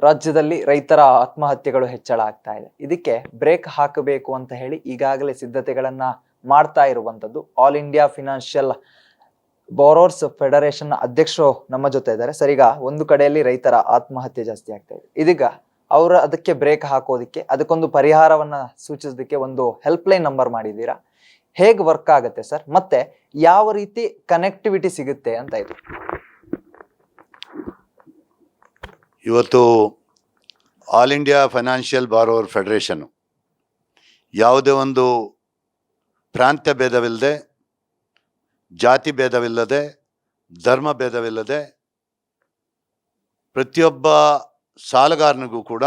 ರಾಜ್ಯದಲ್ಲಿ ರೈತರ ಆತ್ಮಹತ್ಯೆಗಳು ಹೆಚ್ಚಳ ಆಗ್ತಾ ಇದೆ. ಇದಕ್ಕೆ ಬ್ರೇಕ್ ಹಾಕಬೇಕು ಅಂತ ಹೇಳಿ ಈಗಾಗಲೇ ಸಿದ್ಧತೆಗಳನ್ನ ಮಾಡ್ತಾ ಇರುವಂತದ್ದು ಆಲ್ ಇಂಡಿಯಾ ಫಿನಾನ್ಷಿಯಲ್ ಬೋರೋರ್ಸ್ ಫೆಡರೇಷನ್ ಅಧ್ಯಕ್ಷರು ನಮ್ಮ ಜೊತೆ ಇದ್ದಾರೆ. ಸರ್, ಈಗ ಒಂದು ಕಡೆಯಲ್ಲಿ ರೈತರ ಆತ್ಮಹತ್ಯೆ ಜಾಸ್ತಿ ಆಗ್ತಾ ಇದೆ. ಇದೀಗ ಅವರು ಅದಕ್ಕೆ ಬ್ರೇಕ್ ಹಾಕೋದಿಕ್ಕೆ, ಅದಕ್ಕೊಂದು ಪರಿಹಾರವನ್ನ ಸೂಚಿಸೋದಕ್ಕೆ ಒಂದು ಹೆಲ್ಪ್ ಲೈನ್ ನಂಬರ್ ಮಾಡಿದ್ದೀರಾ. ಹೇಗೆ ವರ್ಕ್ ಆಗುತ್ತೆ ಸರ್, ಮತ್ತೆ ಯಾವ ರೀತಿ ಕನೆಕ್ಟಿವಿಟಿ ಸಿಗುತ್ತೆ ಅಂತ ಇದು? ಇವತ್ತು ಆಲ್ ಇಂಡಿಯಾ ಫೈನಾನ್ಷಿಯಲ್ ಬಾರೋವರ್ ಫೆಡರೇಷನ್ನು ಯಾವುದೇ ಒಂದು ಪ್ರಾಂತ್ಯ ಭೇದವಿಲ್ಲದೆ, ಜಾತಿ ಭೇದವಿಲ್ಲದೆ, ಧರ್ಮ ಭೇದವಿಲ್ಲದೆ ಪ್ರತಿಯೊಬ್ಬ ಸಾಲಗಾರನಿಗೂ ಕೂಡ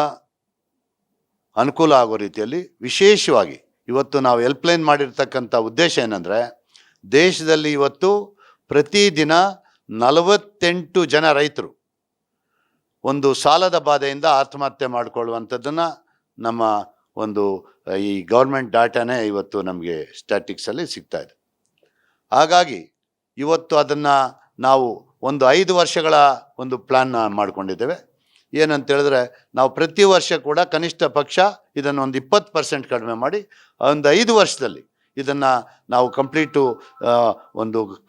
ಅನುಕೂಲ ಆಗೋ ರೀತಿಯಲ್ಲಿ ವಿಶೇಷವಾಗಿ ಇವತ್ತು ನಾವು ಹೆಲ್ಪ್ಲೈನ್ ಮಾಡಿರ್ತಕ್ಕಂಥ ಉದ್ದೇಶ ಏನಂದರೆ, ದೇಶದಲ್ಲಿ ಇವತ್ತು ಪ್ರತಿದಿನ 48 ಜನ ರೈತರು ಒಂದು ಸಾಲದ ಬಾಧೆಯಿಂದ ಆತ್ಮಹತ್ಯೆ ಮಾಡಿಕೊಳ್ಳುವಂಥದ್ದನ್ನು ನಮ್ಮ ಒಂದು ಈ ಗೌರ್ಮೆಂಟ್ ಡಾಟಾನೇ ಇವತ್ತು ನಮಗೆ ಸ್ಟ್ಯಾಟಿಕ್ಸಲ್ಲಿ ಸಿಗ್ತಾ ಇದೆ. ಹಾಗಾಗಿ ಇವತ್ತು ಅದನ್ನು ನಾವು ಒಂದು 5 ವರ್ಷಗಳ ಒಂದು ಪ್ಲ್ಯಾನ್ ಮಾಡ್ಕೊಂಡಿದ್ದೇವೆ. ಏನಂತ ಹೇಳಿದ್ರೆ, ನಾವು ಪ್ರತಿ ವರ್ಷ ಕೂಡ ಕನಿಷ್ಠ ಪಕ್ಷ ಇದನ್ನು ಒಂದು 20% ಕಡಿಮೆ ಮಾಡಿ ಒಂದು 5 ವರ್ಷದಲ್ಲಿ ಇದನ್ನು ನಾವು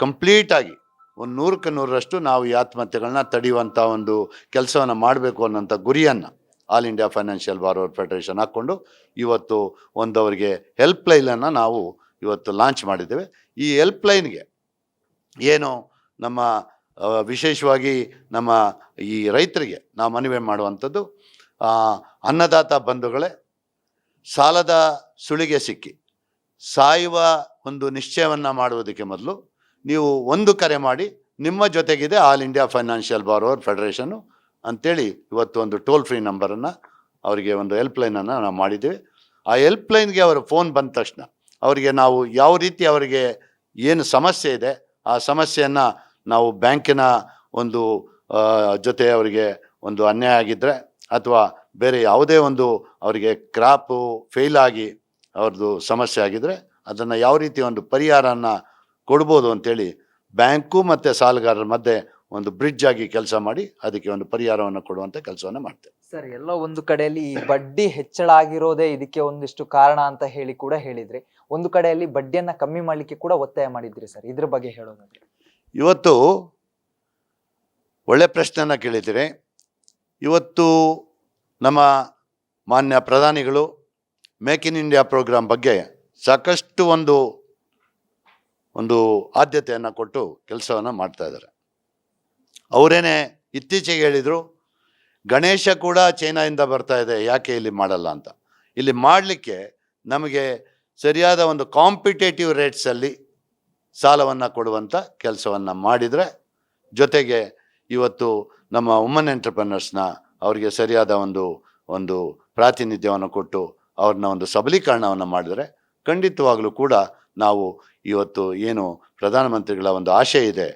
ಕಂಪ್ಲೀಟಾಗಿ 100ಕ್ಕೆ 100ರಷ್ಟು ನಾವು ಈ ಆತ್ಮಹತ್ಯೆಗಳನ್ನ ತಡೆಯುವಂಥ ಒಂದು ಕೆಲಸವನ್ನು ಮಾಡಬೇಕು ಅನ್ನೋಂಥ ಗುರಿಯನ್ನು all India financial borrower federation ಹಾಕ್ಕೊಂಡು ಇವತ್ತು ಅವರಿಗೆ ಹೆಲ್ಪ್ಲೈನನ್ನು ನಾವು ಇವತ್ತು ಲಾಂಚ್ ಮಾಡಿದ್ದೇವೆ. ಈ ಹೆಲ್ಪ್ಲೈನ್ಗೆ ಏನು ನಮ್ಮ ವಿಶೇಷವಾಗಿ ನಮ್ಮ ಈ ರೈತರಿಗೆ ನಾವು ಮನವಿ ಮಾಡುವಂಥದ್ದು, ಅನ್ನದಾತ ಬಂಧುಗಳೇ, ಸಾಲದ ಸುಳಿಗೆ ಸಿಕ್ಕಿ ಸಾಯುವ ಒಂದು ನಿಶ್ಚಯವನ್ನು ಮಾಡುವುದಕ್ಕೆ ಮೊದಲು ನೀವು ಒಂದು ಕರೆ ಮಾಡಿ, ನಿಮ್ಮ ಜೊತೆಗಿದೆ ಆಲ್ ಇಂಡಿಯಾ ಫೈನಾನ್ಷಿಯಲ್ ಬಾರೋವರ್ ಫೆಡರೇಷನ್ನು ಅಂಥೇಳಿ ಇವತ್ತು ಒಂದು ಟೋಲ್ ಫ್ರೀ ನಂಬರನ್ನು ಅವರಿಗೆ ಒಂದು ಹೆಲ್ಪ್ಲೈನನ್ನು ನಾವು ಮಾಡಿದ್ದೇವೆ. ಆ ಹೆಲ್ಪ್ಲೈನ್ಗೆ ಅವರ ಫೋನ್ ಬಂದ ತಕ್ಷಣ ಅವರಿಗೆ ನಾವು ಯಾವ ರೀತಿ ಅವರಿಗೆ ಏನು ಸಮಸ್ಯೆ ಇದೆ ಆ ಸಮಸ್ಯೆಯನ್ನು ನಾವು ಬ್ಯಾಂಕಿನ ಒಂದು ಜೊತೆ ಅವರಿಗೆ ಒಂದು ಅನ್ಯಾಯ ಆಗಿದ್ದರೆ ಅಥವಾ ಬೇರೆ ಯಾವುದೇ ಒಂದು ಅವರಿಗೆ ಕ್ರಾಪು ಫೇಲ್ ಆಗಿ ಅವ್ರದ್ದು ಸಮಸ್ಯೆ ಆಗಿದ್ದರೆ ಅದನ್ನು ಯಾವ ರೀತಿ ಒಂದು ಪರಿಹಾರನ ಕೊಡ್ಬೋದು ಅಂತೇಳಿ ಬ್ಯಾಂಕು ಮತ್ತು ಸಾಲಗಾರರ ಮಧ್ಯೆ ಒಂದು ಬ್ರಿಡ್ಜ್ ಆಗಿ ಕೆಲಸ ಮಾಡಿ ಅದಕ್ಕೆ ಒಂದು ಪರಿಹಾರವನ್ನು ಕೊಡುವಂಥ ಕೆಲಸವನ್ನು ಮಾಡ್ತೇವೆ. ಸರ್, ಎಲ್ಲೋ ಒಂದು ಕಡೆಯಲ್ಲಿ ಈ ಬಡ್ಡಿ ಹೆಚ್ಚಳ ಆಗಿರೋದೇ ಇದಕ್ಕೆ ಒಂದಿಷ್ಟು ಕಾರಣ ಅಂತ ಹೇಳಿ ಕೂಡ ಹೇಳಿದ್ರಿ. ಒಂದು ಕಡೆಯಲ್ಲಿ ಬಡ್ಡಿಯನ್ನ ಕಮ್ಮಿ ಮಾಡಲಿಕ್ಕೆ ಕೂಡ ಒತ್ತಾಯ ಮಾಡಿದ್ರಿ ಸರ್, ಇದ್ರ ಬಗ್ಗೆ ಹೇಳೋದಾದ್ರೆ? ಇವತ್ತು ಒಳ್ಳೆ ಪ್ರಶ್ನೆಯನ್ನು ಕೇಳಿದ್ದೀರಿ. ಇವತ್ತು ನಮ್ಮ ಮಾನ್ಯ ಪ್ರಧಾನಿಗಳು ಮೇಕ್ ಇನ್ ಇಂಡಿಯಾ ಪ್ರೋಗ್ರಾಮ್ ಬಗ್ಗೆ ಸಾಕಷ್ಟು ಒಂದು ಆದ್ಯತೆಯನ್ನು ಕೊಟ್ಟು ಕೆಲಸವನ್ನು ಮಾಡ್ತಾ ಇದ್ದಾರೆ. ಅವರೇನೆ ಇತ್ತೀಚೆಗೆ ಹೇಳಿದರು, ಗಣೇಶ ಕೂಡ ಚೈನಾದಿಂದ ಬರ್ತಾ ಇದೆ, ಯಾಕೆ ಇಲ್ಲಿ ಮಾಡಲ್ಲ ಅಂತ. ಇಲ್ಲಿ ಮಾಡಲಿಕ್ಕೆ ನಮಗೆ ಸರಿಯಾದ ಒಂದು ಕಾಂಪಿಟೇಟಿವ್ ರೇಟ್ಸಲ್ಲಿ ಸಾಲವನ್ನು ಕೊಡುವಂಥ ಕೆಲಸವನ್ನು ಮಾಡಿದರೆ, ಜೊತೆಗೆ ಇವತ್ತು ನಮ್ಮ ವುಮನ್ ಎಂಟರ್ಪ್ರನರ್ಸ್ನ ಅವರಿಗೆ ಸರಿಯಾದ ಒಂದು ಪ್ರಾತಿನಿಧ್ಯವನ್ನು ಕೊಟ್ಟು ಅವ್ರನ್ನ ಒಂದು ಸಬಲೀಕರಣವನ್ನು ಮಾಡಿದರೆ ಖಂಡಿತವಾಗಲೂ ಕೂಡ ನಾವು ಇವತ್ತು ಏನು ಪ್ರಧಾನಮಂತ್ರಿಗಳ ಒಂದು ಆಶೆ ಇದೆ,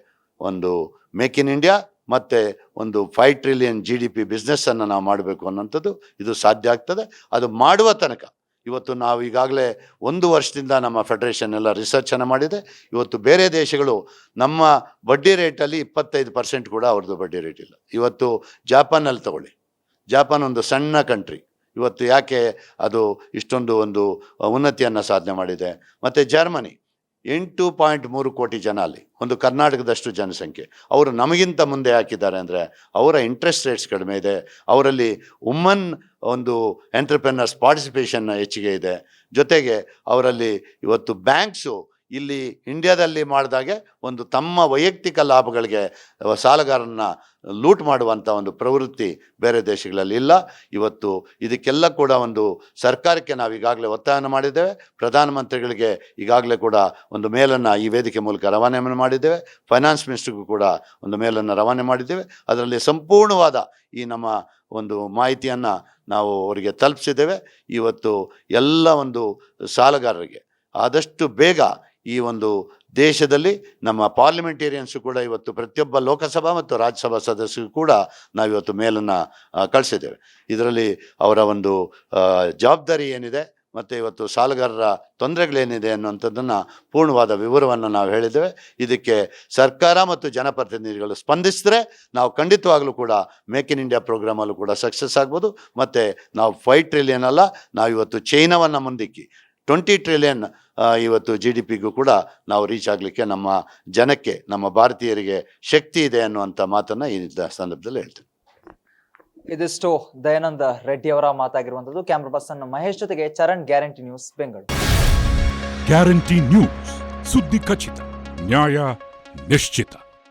ಒಂದು ಮೇಕ್ ಇನ್ ಇಂಡಿಯಾ ಮತ್ತು ಒಂದು 5 ಟ್ರಿಲಿಯನ್ GDP ಬಿಸ್ನೆಸ್ಸನ್ನು ನಾವು ಮಾಡಬೇಕು ಅನ್ನೋಂಥದ್ದು ಇದು ಸಾಧ್ಯ ಆಗ್ತದೆ. ಅದು ಮಾಡುವ ತನಕ ಇವತ್ತು ನಾವು ಈಗಾಗಲೇ 1 ವರ್ಷದಿಂದ ನಮ್ಮ ಫೆಡರೇಷನ್ ಎಲ್ಲ ರಿಸರ್ಚನ್ನು ಮಾಡಿದೆ. ಇವತ್ತು ಬೇರೆ ದೇಶಗಳು ನಮ್ಮ ಬಡ್ಡಿ ರೇಟಲ್ಲಿ 25% ಕೂಡ ಅವ್ರದ್ದು ಬಡ್ಡಿ ರೇಟ್ ಇಲ್ಲ. ಇವತ್ತು ಜಾಪಾನಲ್ಲಿ ತಗೊಳ್ಳಿ, ಜಾಪಾನ್ ಒಂದು ಸಣ್ಣ ಕಂಟ್ರಿ, ಇವತ್ತು ಯಾಕೆ ಅದು ಇಷ್ಟೊಂದು ಒಂದು ಉನ್ನತಿಯನ್ನು ಸಾಧನೆ ಮಾಡಿದೆ. ಮತ್ತು ಜರ್ಮನಿ 8.3 ಕೋಟಿ ಜನ, ಅಲ್ಲಿ ಒಂದು ಕರ್ನಾಟಕದಷ್ಟು ಜನಸಂಖ್ಯೆ, ಅವರು ನಮಗಿಂತ ಮುಂದೆ ಹಾಕಿದ್ದಾರೆ ಅಂದರೆ ಅವರ ಇಂಟ್ರೆಸ್ಟ್ ರೇಟ್ಸ್ ಕಡಿಮೆ ಇದೆ, ಅವರಲ್ಲಿ ವುಮನ್ ಒಂದು ಎಂಟರ್ಪ್ರೆನರ್ಸ್ ಪಾರ್ಟಿಸಿಪೇಷನ್ ಹೆಚ್ಚಿಗೆ ಇದೆ. ಜೊತೆಗೆ ಅವರಲ್ಲಿ ಇವತ್ತು ಬ್ಯಾಂಕ್ಸು ಇಲ್ಲಿ ಇಂಡಿಯಾದಲ್ಲಿ ಮಾಡಿದಾಗೆ ಒಂದು ತಮ್ಮ ವೈಯಕ್ತಿಕ ಲಾಭಗಳಿಗೆ ಸಾಲಗಾರನ್ನ ಲೂಟ್ ಮಾಡುವಂಥ ಒಂದು ಪ್ರವೃತ್ತಿ ಬೇರೆ ದೇಶಗಳಲ್ಲಿ ಇಲ್ಲ. ಇವತ್ತು ಇದಕ್ಕೆಲ್ಲ ಕೂಡ ಒಂದು ಸರ್ಕಾರಕ್ಕೆ ನಾವು ಈಗಾಗಲೇ ಒತ್ತಾಯವನ್ನು ಮಾಡಿದ್ದೇವೆ. ಪ್ರಧಾನಮಂತ್ರಿಗಳಿಗೆ ಈಗಾಗಲೇ ಕೂಡ ಒಂದು ಮೇಲನ್ನು ಈ ವೇದಿಕೆ ಮೂಲಕ ರವಾನೆ ಮಾಡಿದ್ದೇವೆ. ಫೈನಾನ್ಸ್ ಮಿನಿಸ್ಟ್ರಿಗೂ ಕೂಡ ಒಂದು ಮೇಲನ್ನು ರವಾನೆ ಮಾಡಿದ್ದೇವೆ. ಅದರಲ್ಲಿ ಸಂಪೂರ್ಣವಾದ ಈ ನಮ್ಮ ಒಂದು ಮಾಹಿತಿಯನ್ನು ನಾವು ಅವರಿಗೆ ತಲುಪಿಸಿದ್ದೇವೆ. ಇವತ್ತು ಎಲ್ಲ ಒಂದು ಸಾಲಗಾರರಿಗೆ ಆದಷ್ಟು ಬೇಗ ಈ ಒಂದು ದೇಶದಲ್ಲಿ ನಮ್ಮ ಪಾರ್ಲಿಮೆಂಟೇರಿಯನ್ಸು ಕೂಡ ಇವತ್ತು ಪ್ರತಿಯೊಬ್ಬ ಲೋಕಸಭಾ ಮತ್ತು ರಾಜ್ಯಸಭಾ ಸದಸ್ಯರು ಕೂಡ ನಾವಿವತ್ತು ಮೇಲನ್ನು ಕಳಿಸಿದ್ದೇವೆ. ಇದರಲ್ಲಿ ಅವರ ಒಂದು ಜವಾಬ್ದಾರಿ ಏನಿದೆ ಮತ್ತು ಇವತ್ತು ಸಾಲಗಾರರ ತೊಂದರೆಗಳೇನಿದೆ ಅನ್ನುವಂಥದ್ದನ್ನು ಪೂರ್ಣವಾದ ವಿವರವನ್ನು ನಾವು ಹೇಳಿದ್ದೇವೆ. ಇದಕ್ಕೆ ಸರ್ಕಾರ ಮತ್ತು ಜನಪ್ರತಿನಿಧಿಗಳು ಸ್ಪಂದಿಸಿದ್ರೆ ನಾವು ಖಂಡಿತವಾಗಲೂ ಕೂಡ ಮೇಕ್ ಇನ್ ಇಂಡಿಯಾ ಪ್ರೋಗ್ರಾಮಲ್ಲೂ ಕೂಡ ಸಕ್ಸಸ್ ಆಗ್ಬೋದು. ಮತ್ತು ನಾವು 5 ಟ್ರಿಲಿಯನ್ ಅಲ್ಲ, ನಾವು ಇವತ್ತು ಚೈನಾವನ್ನು ಮುಂದಿಕ್ಕಿ 20 ಟ್ರಿಲಿಯನ್ ಇವತ್ತು GDPಗೂ ಕೂಡ ನಾವು ರೀಚ್ ಆಗಲಿಕ್ಕೆ ನಮ್ಮ ಜನಕ್ಕೆ, ನಮ್ಮ ಭಾರತೀಯರಿಗೆ ಶಕ್ತಿ ಇದೆ ಅನ್ನುವಂಥ ಮಾತನ್ನು ಈ ಸಂದರ್ಭದಲ್ಲಿ ಹೇಳ್ತೀನಿ. ಇದಿಷ್ಟು ದಯಾನಂದ ರೆಡ್ಡಿ ಅವರ ಮಾತಾಗಿರುವಂತದ್ದು. ಕ್ಯಾಮ್ರಾ ಪರ್ಸನ್ ಮಹೇಶ್ ಜೊತೆಗೆ Charan, guarantee news, Bengaluru. Guarantee news, ಸುದ್ದಿ ಖಚಿತ, ನ್ಯಾಯ ನಿಶ್ಚಿತ.